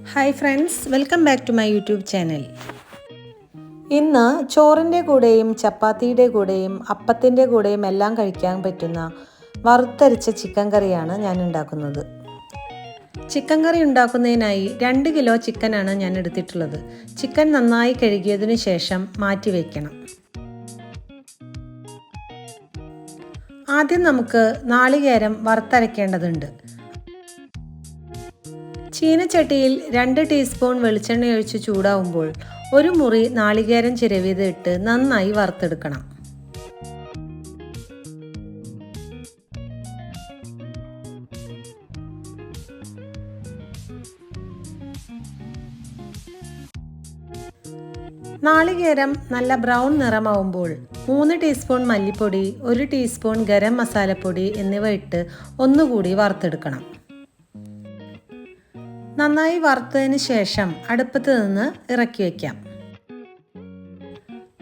Hi friends, welcome back to my YouTube channel. ഇന്ന് ചോറിൻ്റെ കൂടെയും ചപ്പാത്തിയുടെ കൂടെയും അപ്പത്തിൻ്റെ കൂടെയും എല്ലാം കഴിക്കാൻ പറ്റുന്ന വറുത്തരച്ച ചിക്കൻ കറിയാണ് ഞാൻ ഉണ്ടാക്കുന്നത്. ചിക്കൻ കറി ഉണ്ടാക്കുന്നതിനായി 2 കിലോ ചിക്കനാണ് ഞാൻ എടുത്തിട്ടുള്ളത്. ചിക്കൻ നന്നായി കഴുകിയതിനു ശേഷം മാറ്റി വയ്ക്കണം. ആദ്യം നമുക്ക് നാളികേരം വറുത്തരയ്ക്കേണ്ടതുണ്ട്. ചീനച്ചട്ടിയിൽ 2 ടീസ്പൂൺ വെളിച്ചെണ്ണ ഒഴിച്ച് ചൂടാവുമ്പോൾ 1 മുറി നാളികേരം ചിരവിയത് ഇട്ട് നന്നായി വറുത്തെടുക്കണം. നാളികേരം നല്ല ബ്രൗൺ നിറമാവുമ്പോൾ 3 ടീസ്പൂൺ മല്ലിപ്പൊടി, 1 ടീസ്പൂൺ ഗരം മസാലപ്പൊടി എന്നിവ ഇട്ട് ഒന്നുകൂടി വറുത്തെടുക്കണം. നന്നായി വറുത്തതിന് ശേഷം അടുപ്പത്ത് നിന്ന് ഇറക്കി വയ്ക്കാം.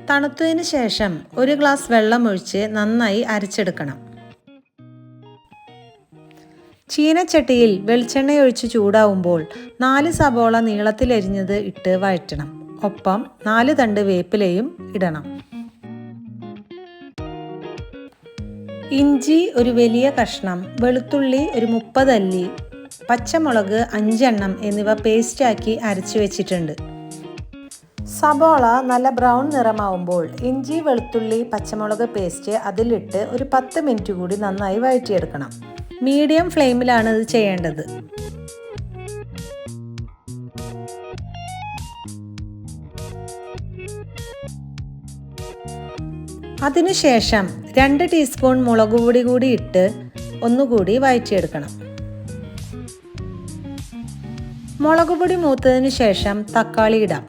തണുത്തതിന് ശേഷം 1 ഗ്ലാസ് വെള്ളം ഒഴിച്ച് നന്നായി അരച്ചെടുക്കണം. ചീനച്ചട്ടിയിൽ വെളിച്ചെണ്ണ ഒഴിച്ച് ചൂടാവുമ്പോൾ 4 സബോള നീളത്തിലരിഞ്ഞത് ഇട്ട് വഴറ്റണം. ഒപ്പം 4 തണ്ട് വേപ്പിലയും ഇടണം. ഇഞ്ചി ഒരു വലിയ കഷ്ണം, വെളുത്തുള്ളി ഒരു 30 അല്ലി, പച്ചമുളക് 5 എണ്ണം എന്നിവ പേസ്റ്റാക്കി അരച്ചു വെച്ചിട്ടുണ്ട്. സബോള നല്ല ബ്രൗൺ നിറമാവുമ്പോൾ ഇഞ്ചി, വെളുത്തുള്ളി, പച്ചമുളക് പേസ്റ്റ് അതിലിട്ട് ഒരു 10 മിനിറ്റ് കൂടി നന്നായി വഴറ്റിയെടുക്കണം. മീഡിയം ഫ്ലെയിമിലാണ് ഇത് ചെയ്യേണ്ടത്. അതിനുശേഷം 2 ടീസ്പൂൺ മുളക് പൊടി കൂടി ഇട്ട് ഒന്നുകൂടി വഴറ്റിയെടുക്കണം. മുളക് പൊടി മൂത്തതിന് ശേഷം തക്കാളി ഇടാം.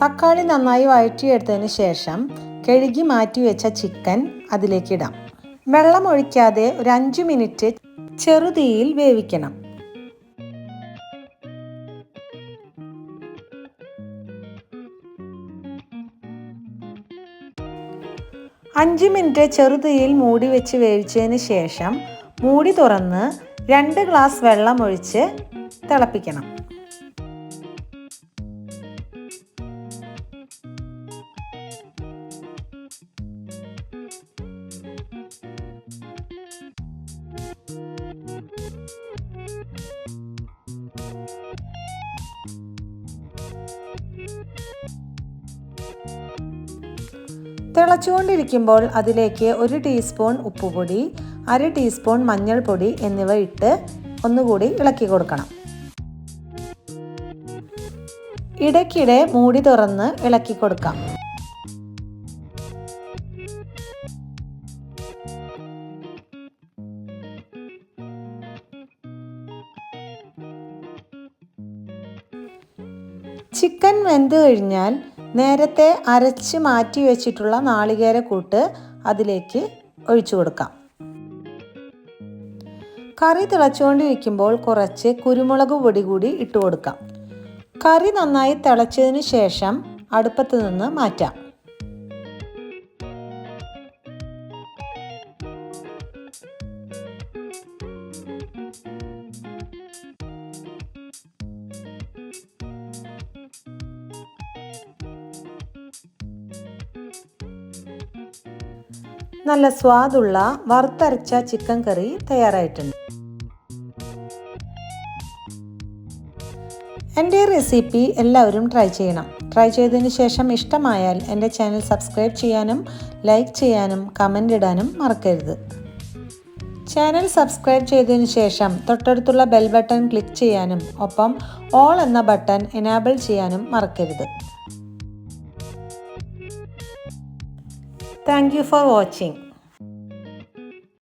തക്കാളി നന്നായി വഴറ്റിയെടുത്തതിന് ശേഷം കഴുകി മാറ്റി വെച്ച ചിക്കൻ അതിലേക്കിടാം. വെള്ളം ഒഴിക്കാതെ ഒരു 5 മിനിറ്റ് ചെറുതീയിൽ വേവിക്കണം. 5 മിനിറ്റ് ചെറുതീയിൽ മൂടി വെച്ച് വേവിച്ചതിന് ശേഷം മൂടി തുറന്ന് 2 ഗ്ലാസ് വെള്ളം ഒഴിച്ച് തിളപ്പിക്കണം. തിളച്ചുകൊണ്ടിരിക്കുമ്പോൾ അതിലേക്ക് 1 ടീസ്പൂൺ ഉപ്പുപൊടി, 1/2 ടീസ്പൂൺ മഞ്ഞൾപ്പൊടി എന്നിവ ഇട്ട് ഒന്നുകൂടി ഇളക്കി കൊടുക്കണം. ഇടയ്ക്കിടെ മൂടി തുറന്ന് ഇളക്കി കൊടുക്കാം. ചിക്കൻ വെന്ത് കഴിഞ്ഞാൽ നേരത്തെ അരച്ച് മാറ്റി വെച്ചിട്ടുള്ള നാളികേരക്കൂട്ട് അതിലേക്ക് ഒഴിച്ചു കൊടുക്കാം. കറി തിളച്ചുകൊണ്ടിരിക്കുമ്പോൾ കുറച്ച് കുരുമുളക് പൊടി കൂടി ഇട്ട് കൊടുക്കാം. കറി നന്നായി തിളച്ചതിന് ശേഷം അടുപ്പത്ത് നിന്ന് മാറ്റാം. നല്ല സ്വാദുള്ള വറുത്തരച്ച ചിക്കൻ കറി തയ്യാറായിട്ടുണ്ട്. എൻ്റെ റെസിപ്പി എല്ലാവരും ട്രൈ ചെയ്യണം. ട്രൈ ചെയ്തതിന് ശേഷം ഇഷ്ടമായാൽ എൻ്റെ ചാനൽ സബ്സ്ക്രൈബ് ചെയ്യാനും ലൈക്ക് ചെയ്യാനും കമൻ്റ് ഇടാനും മറക്കരുത്. ചാനൽ സബ്സ്ക്രൈബ് ചെയ്തതിന് ശേഷം തൊട്ടടുത്തുള്ള ബെൽ ബട്ടൺ ക്ലിക്ക് ചെയ്യാനും ഒപ്പം ഓൾ എന്ന ബട്ടൺ എനേബിൾ ചെയ്യാനും മറക്കരുത്. Thank you for watching.